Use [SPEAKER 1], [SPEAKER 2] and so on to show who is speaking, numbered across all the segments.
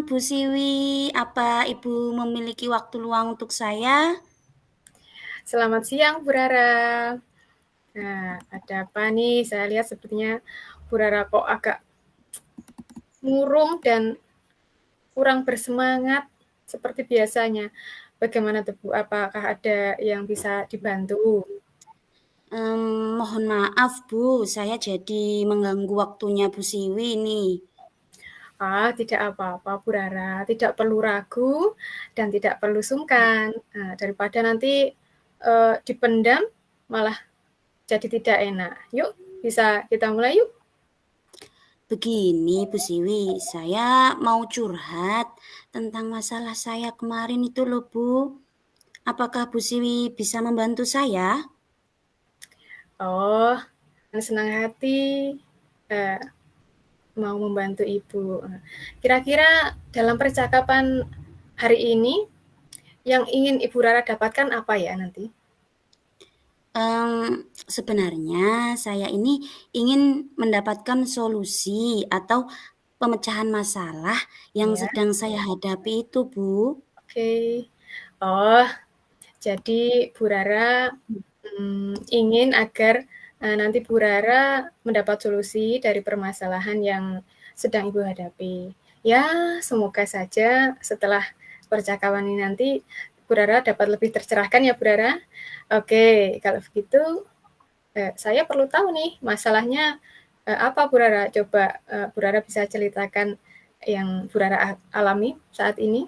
[SPEAKER 1] Bu Siwi. Apa Ibu memiliki waktu luang untuk saya?
[SPEAKER 2] Selamat siang, Bu Rara. Nah, ada apa nih? Saya lihat sepertinya Bu Rara kok agak murung dan kurang bersemangat seperti biasanya. Bagaimana tuh, Bu? Apakah ada yang bisa dibantu?
[SPEAKER 1] Mohon maaf Bu, saya jadi mengganggu waktunya Bu Siwi nih.
[SPEAKER 2] Tidak apa-apa, Bu Rara. Tidak perlu ragu dan tidak perlu sungkan. Nah, daripada nanti dipendam, malah jadi tidak enak. Yuk, bisa kita mulai yuk.
[SPEAKER 1] Begini Bu Siwi, saya mau curhat tentang masalah saya kemarin itu loh Bu. Apakah Bu Siwi bisa membantu saya?
[SPEAKER 2] Oh, senang hati. Eh, mau membantu Ibu. Kira-kira dalam percakapan hari ini yang ingin Ibu Rara dapatkan apa ya nanti?
[SPEAKER 1] Sebenarnya saya ini ingin mendapatkan solusi atau pemecahan masalah yang
[SPEAKER 2] Ya,
[SPEAKER 1] sedang saya hadapi itu, Bu.
[SPEAKER 2] oke. Oh, jadi Bu Rara ingin agar nanti Bu Rara mendapat solusi dari permasalahan yang sedang Ibu hadapi. Ya, semoga saja setelah percakapan ini nanti Bu Rara dapat lebih tercerahkan ya Bu Rara. Oke, kalau begitu saya perlu tahu nih masalahnya apa Bu Rara. Coba Bu Rara bisa ceritakan yang Bu Rara alami saat ini.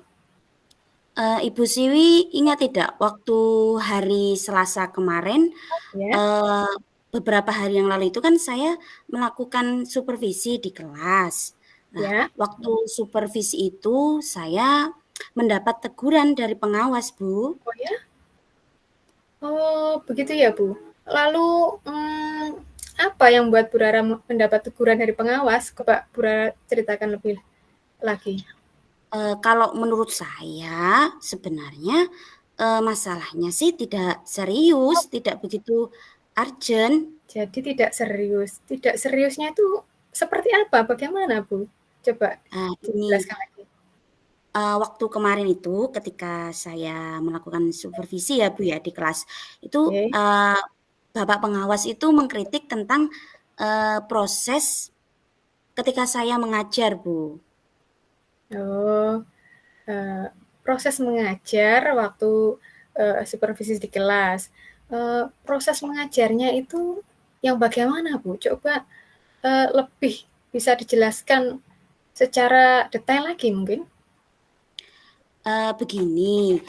[SPEAKER 1] Ibu Siwi ingat tidak waktu hari Selasa kemarin,
[SPEAKER 2] Ya,
[SPEAKER 1] eee, beberapa hari yang lalu itu kan saya melakukan supervisi di kelas. Nah,
[SPEAKER 2] ya.
[SPEAKER 1] waktu supervisi itu saya mendapat teguran dari pengawas, Bu.
[SPEAKER 2] Oh ya. Oh, begitu ya, Bu. Lalu, apa yang membuat Bu Rara mendapat teguran dari pengawas? Coba Bu Rara ceritakan lebih lagi.
[SPEAKER 1] Kalau menurut saya sebenarnya, masalahnya sih tidak serius, tidak begitu urgent.
[SPEAKER 2] Jadi tidak serius. Tidak seriusnya itu seperti apa? Bagaimana, Bu? Coba
[SPEAKER 1] Ini,
[SPEAKER 2] dijelaskan lagi.
[SPEAKER 1] waktu kemarin itu ketika saya melakukan supervisi ya, Bu, ya, di kelas, itu,
[SPEAKER 2] Oke.
[SPEAKER 1] bapak pengawas itu mengkritik tentang, proses ketika saya mengajar, Bu.
[SPEAKER 2] Oh, eee, proses mengajar waktu, supervisi di kelas. Proses mengajarnya itu yang bagaimana, Bu? Coba, lebih bisa dijelaskan secara detail lagi mungkin?
[SPEAKER 1] Begini,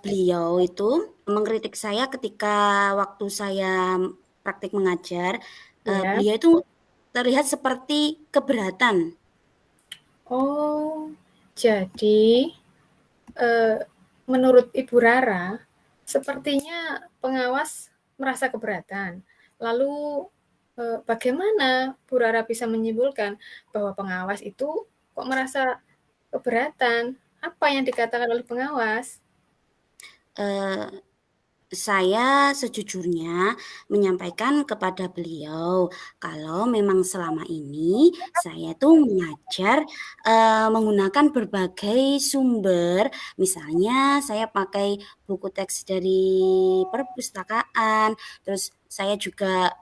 [SPEAKER 1] beliau itu mengkritik saya ketika waktu saya praktik mengajar,
[SPEAKER 2] Ya.
[SPEAKER 1] beliau itu terlihat seperti keberatan.
[SPEAKER 2] Oh, jadi, eee, menurut Ibu Rara, sepertinya pengawas merasa keberatan. Lalu, bagaimana Bu Rara bisa menyimpulkan bahwa pengawas itu kok merasa keberatan? Apa yang dikatakan oleh pengawas?
[SPEAKER 1] Eee, saya sejujurnya menyampaikan kepada beliau kalau memang selama ini saya tuh mengajar, menggunakan berbagai sumber, misalnya saya pakai buku teks dari perpustakaan, terus saya juga,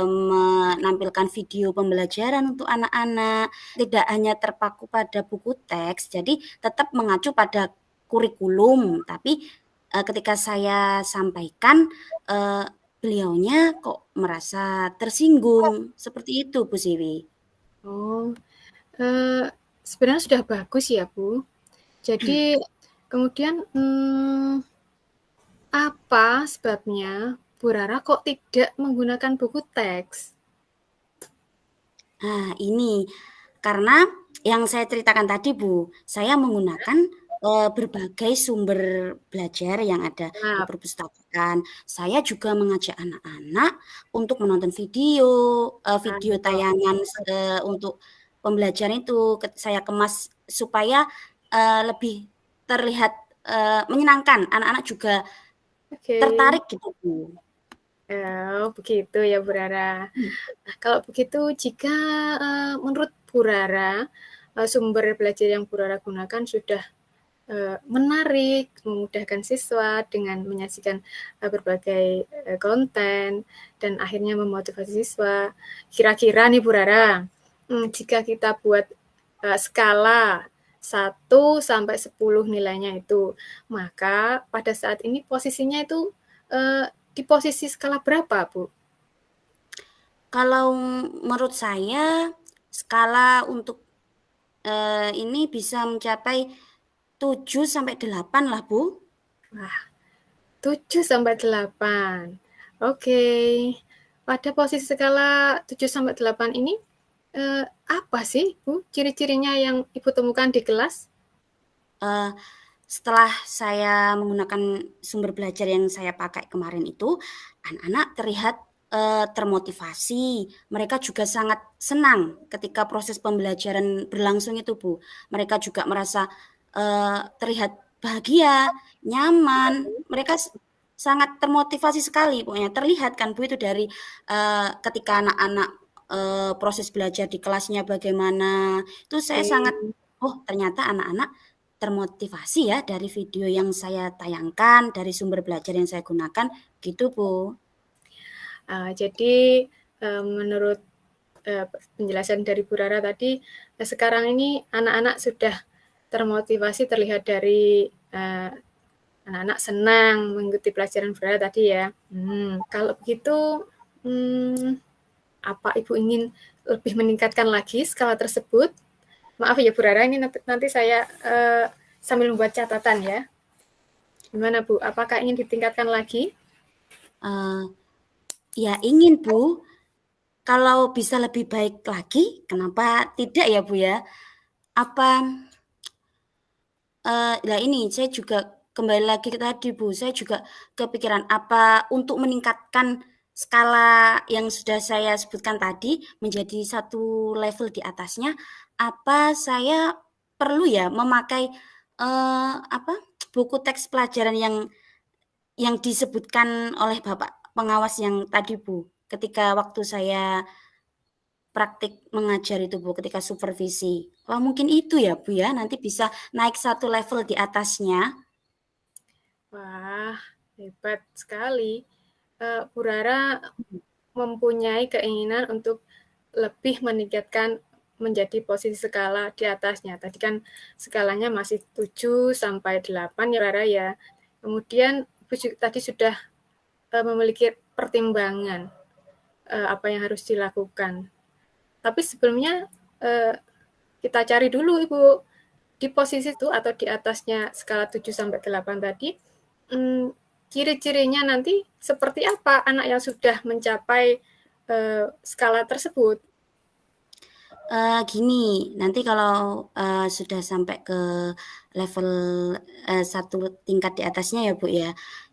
[SPEAKER 1] menampilkan video pembelajaran untuk anak-anak, tidak hanya terpaku pada buku teks, jadi tetap mengacu pada kurikulum, tapi ketika saya sampaikan, eee, beliaunya kok merasa tersinggung, seperti itu Bu Siwi.
[SPEAKER 2] Oh, eee, sebenarnya sudah bagus ya, Bu. Jadi kemudian, apa sebabnya Bu Rara kok tidak menggunakan buku teks?
[SPEAKER 1] Nah ini, karena yang saya ceritakan tadi Bu, saya menggunakan, berbagai sumber belajar yang ada di
[SPEAKER 2] Nah,
[SPEAKER 1] perpustakaan. Saya juga mengajak anak-anak untuk menonton video, video
[SPEAKER 2] oh,
[SPEAKER 1] tayangan untuk pembelajaran itu saya kemas supaya, lebih terlihat, menyenangkan, anak-anak juga
[SPEAKER 2] oke.
[SPEAKER 1] tertarik gitu Bu.
[SPEAKER 2] Oh, begitu ya Bu Rara. Nah, kalau begitu jika, menurut Bu Rara, sumber belajar yang Bu Rara gunakan sudah menarik, memudahkan siswa dengan menyajikan berbagai konten dan akhirnya memotivasi siswa. Kira-kira nih Bu Rara, jika kita buat skala 1 sampai 10 nilainya itu, maka pada saat ini posisinya itu di posisi skala berapa, Bu?
[SPEAKER 1] Kalau menurut saya skala untuk ini bisa mencapai 7 sampai 8 lah, Bu.
[SPEAKER 2] Wah, 7 sampai 8. Oke. Pada posisi skala 7 sampai 8 ini apa sih, Bu, ciri-cirinya yang Ibu temukan di kelas?
[SPEAKER 1] Setelah saya menggunakan sumber belajar yang saya pakai kemarin itu, anak-anak terlihat termotivasi. Mereka juga sangat senang ketika proses pembelajaran berlangsung itu, Bu. Mereka juga merasa terlihat bahagia, nyaman. Mereka sangat termotivasi sekali, pokoknya terlihat kan, Bu, itu dari ketika anak-anak proses belajar di kelasnya bagaimana. Itu saya sangat, oh ternyata anak-anak termotivasi ya dari video yang saya tayangkan, dari sumber belajar yang saya gunakan, gitu Bu.
[SPEAKER 2] Jadi menurut penjelasan dari Bu Rara tadi, sekarang ini anak-anak sudah termotivasi terlihat dari anak-anak senang mengikuti pelajaran Bu Rara tadi ya. Kalau begitu, apa Ibu ingin lebih meningkatkan lagi skala tersebut? Maaf ya Bu Rara, ini nanti saya sambil membuat catatan ya. Gimana Bu? Apakah ingin ditingkatkan lagi?
[SPEAKER 1] Ya ingin Bu. Kalau bisa lebih baik lagi, kenapa tidak ya Bu ya? Apa? Nah ini saya juga kembali lagi ke tadi Bu. Saya juga kepikiran apa untuk meningkatkan skala yang sudah saya sebutkan tadi menjadi satu level di atasnya. Apa saya perlu ya memakai apa buku teks pelajaran yang disebutkan oleh Bapak pengawas yang tadi Bu, ketika waktu saya praktik mengajar itu Bu, ketika supervisi. Wah mungkin itu ya Bu ya, nanti bisa naik satu level di atasnya.
[SPEAKER 2] Wah, hebat sekali. Bu Rara mempunyai keinginan untuk lebih meningkatkan menjadi posisi skala di atasnya. Tadi kan skalanya masih 7 sampai 8 ya Rara ya. Kemudian Ibu tadi sudah memiliki pertimbangan apa yang harus dilakukan. Tapi sebelumnya kita cari dulu Ibu di posisi itu atau di atasnya skala 7 sampai 8 tadi, ciri-cirinya nanti seperti apa anak yang sudah mencapai skala tersebut?
[SPEAKER 1] Gini, nanti kalau sudah sampai ke level satu tingkat di atasnya ya Bu ya,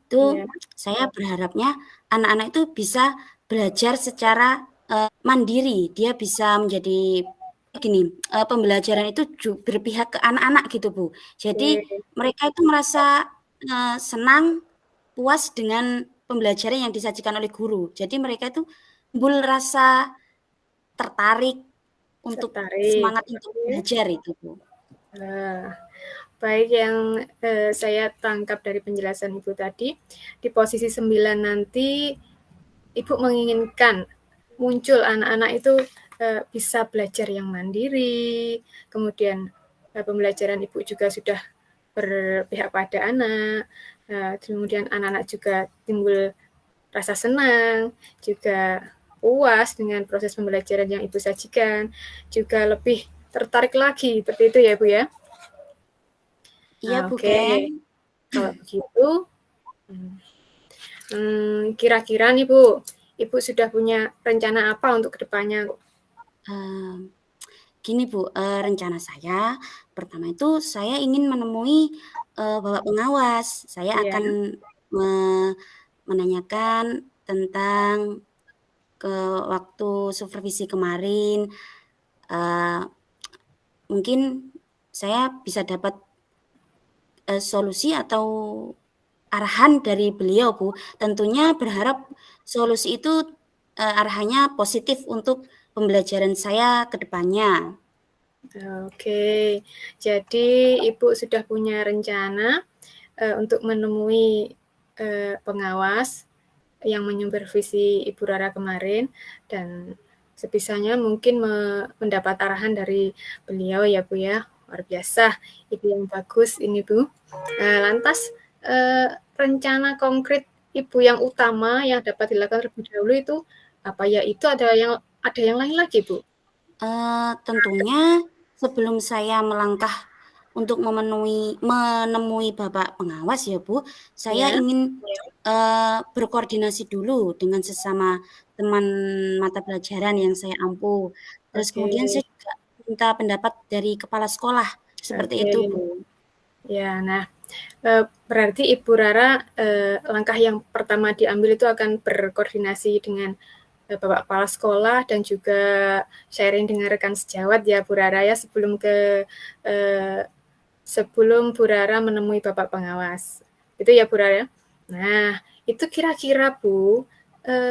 [SPEAKER 1] itu
[SPEAKER 2] Ya.
[SPEAKER 1] saya berharapnya anak-anak itu bisa belajar secara mandiri. Dia bisa menjadi gini, pembelajaran itu berpihak ke anak-anak gitu Bu. Jadi mereka itu merasa senang, puas dengan pembelajaran yang disajikan oleh guru. Jadi mereka itu timbul rasa tertarik untuk semangat untuk belajar itu Bu.
[SPEAKER 2] Baik yang saya tangkap dari penjelasan Ibu tadi, di posisi 9 nanti Ibu menginginkan muncul anak-anak itu bisa belajar yang mandiri, kemudian pembelajaran Ibu juga sudah berpihak pada anak, kemudian anak-anak juga timbul rasa senang, juga puas dengan proses pembelajaran yang Ibu sajikan, juga lebih tertarik lagi, seperti itu ya Bu ya?
[SPEAKER 1] Iya Bu
[SPEAKER 2] Oke,
[SPEAKER 1] Ken.
[SPEAKER 2] kalau begitu, kira-kira nih Bu, Ibu sudah punya rencana apa untuk kedepannya?
[SPEAKER 1] Gini Bu, rencana saya pertama itu saya ingin menemui Bapak pengawas. Saya
[SPEAKER 2] Iya.
[SPEAKER 1] akan menanyakan tentang ke waktu supervisi kemarin. Mungkin saya bisa dapat solusi atau arahan dari beliau Bu. Tentunya berharap solusi itu arahannya positif untuk pembelajaran saya ke depannya.
[SPEAKER 2] Oke, jadi Ibu sudah punya rencana untuk menemui pengawas yang menyupervisi Ibu Rara kemarin, dan sebisanya mungkin mendapat arahan dari beliau ya Bu ya. Luar biasa, Ibu yang bagus ini Bu. Lantas rencana konkret Ibu yang utama yang dapat dilakukan terlebih dahulu itu apa ya? Itu ada yang lain lagi Bu?
[SPEAKER 1] Tentunya sebelum saya melangkah untuk menemui Bapak pengawas ya Bu, saya
[SPEAKER 2] Ya,
[SPEAKER 1] ingin berkoordinasi dulu dengan sesama teman mata pelajaran yang saya ampu. Terus
[SPEAKER 2] oke,
[SPEAKER 1] kemudian saya juga minta pendapat dari kepala sekolah, seperti
[SPEAKER 2] oke.
[SPEAKER 1] itu Bu.
[SPEAKER 2] Ya, nah berarti Ibu Rara langkah yang pertama diambil itu akan berkoordinasi dengan Bapak Kepala Sekolah dan juga sharing dengan rekan sejawat ya Bu Rara ya sebelum Bu Rara menemui Bapak Pengawas. Itu ya Bu Rara. Nah, itu kira-kira Bu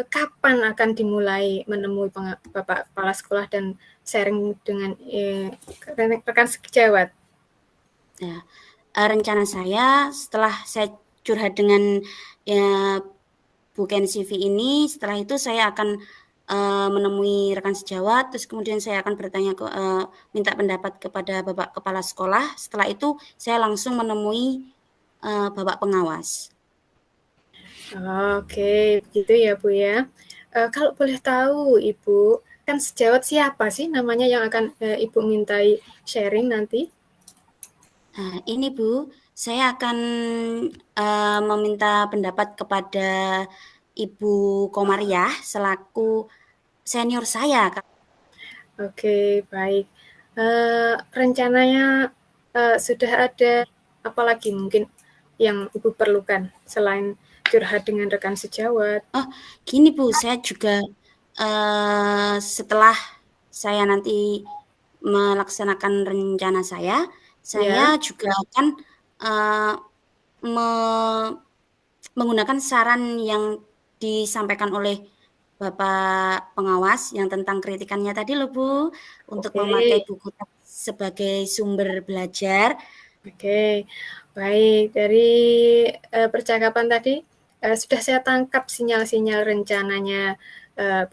[SPEAKER 2] kapan akan dimulai menemui Bapak Kepala Sekolah dan sharing dengan rekan sejawat?
[SPEAKER 1] Ya, rencana saya setelah saya curhat dengan ya Bu Ken CV ini, setelah itu saya akan menemui rekan sejawat, terus kemudian saya akan bertanya minta pendapat kepada Bapak Kepala Sekolah. Setelah itu saya langsung menemui Bapak Pengawas.
[SPEAKER 2] Oke, begitu ya Bu ya. Kalau boleh tahu Ibu, kan sejawat siapa sih namanya yang akan Ibu mintai sharing nanti?
[SPEAKER 1] Nah, ini Bu, saya akan meminta pendapat kepada Ibu Komariah selaku senior saya.
[SPEAKER 2] Oke, baik. Rencananya sudah ada apa lagi mungkin yang Ibu perlukan selain curhat dengan rekan sejawat?
[SPEAKER 1] Oh, gini Bu, saya juga setelah saya nanti melaksanakan rencana saya
[SPEAKER 2] Ya,
[SPEAKER 1] juga akan uh, me- menggunakan saran yang disampaikan oleh Bapak Pengawas yang tentang kritikannya tadi loh Bu, untuk
[SPEAKER 2] oke.
[SPEAKER 1] memakai buku teks sebagai sumber belajar.
[SPEAKER 2] Oke, baik. Dari percakapan tadi sudah saya tangkap sinyal-sinyal rencananya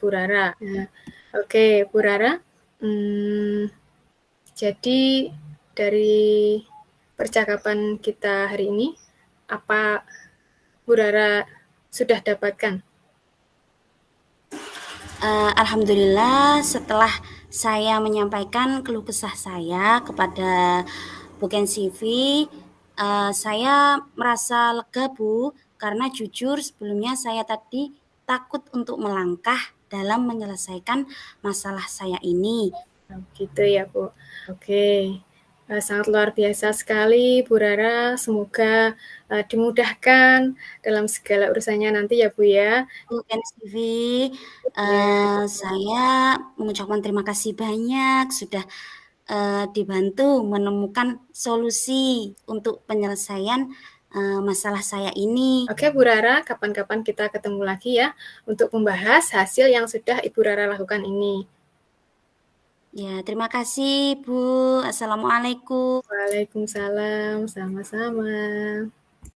[SPEAKER 2] Bu Rara. Nah, oke, Bu Rara. Hmm, jadi dari percakapan kita hari ini, apa Bu Rara sudah dapatkan?
[SPEAKER 1] Alhamdulillah setelah saya menyampaikan keluh kesah saya kepada Buken CV, saya merasa lega Bu, karena jujur sebelumnya saya tadi takut untuk melangkah dalam menyelesaikan masalah saya ini.
[SPEAKER 2] Gitu ya Bu. Oke, sangat luar biasa sekali Bu Rara. Semoga dimudahkan dalam segala urusannya nanti ya Bu ya.
[SPEAKER 1] Buken CV,
[SPEAKER 2] Ya.
[SPEAKER 1] saya mengucapkan terima kasih banyak sudah dibantu menemukan solusi untuk penyelesaian masalah saya ini.
[SPEAKER 2] Oke Bu Rara, kapan-kapan kita ketemu lagi ya untuk membahas hasil yang sudah Ibu Rara lakukan ini.
[SPEAKER 1] Ya, terima kasih Bu. Assalamualaikum.
[SPEAKER 2] Waalaikumsalam, sama-sama.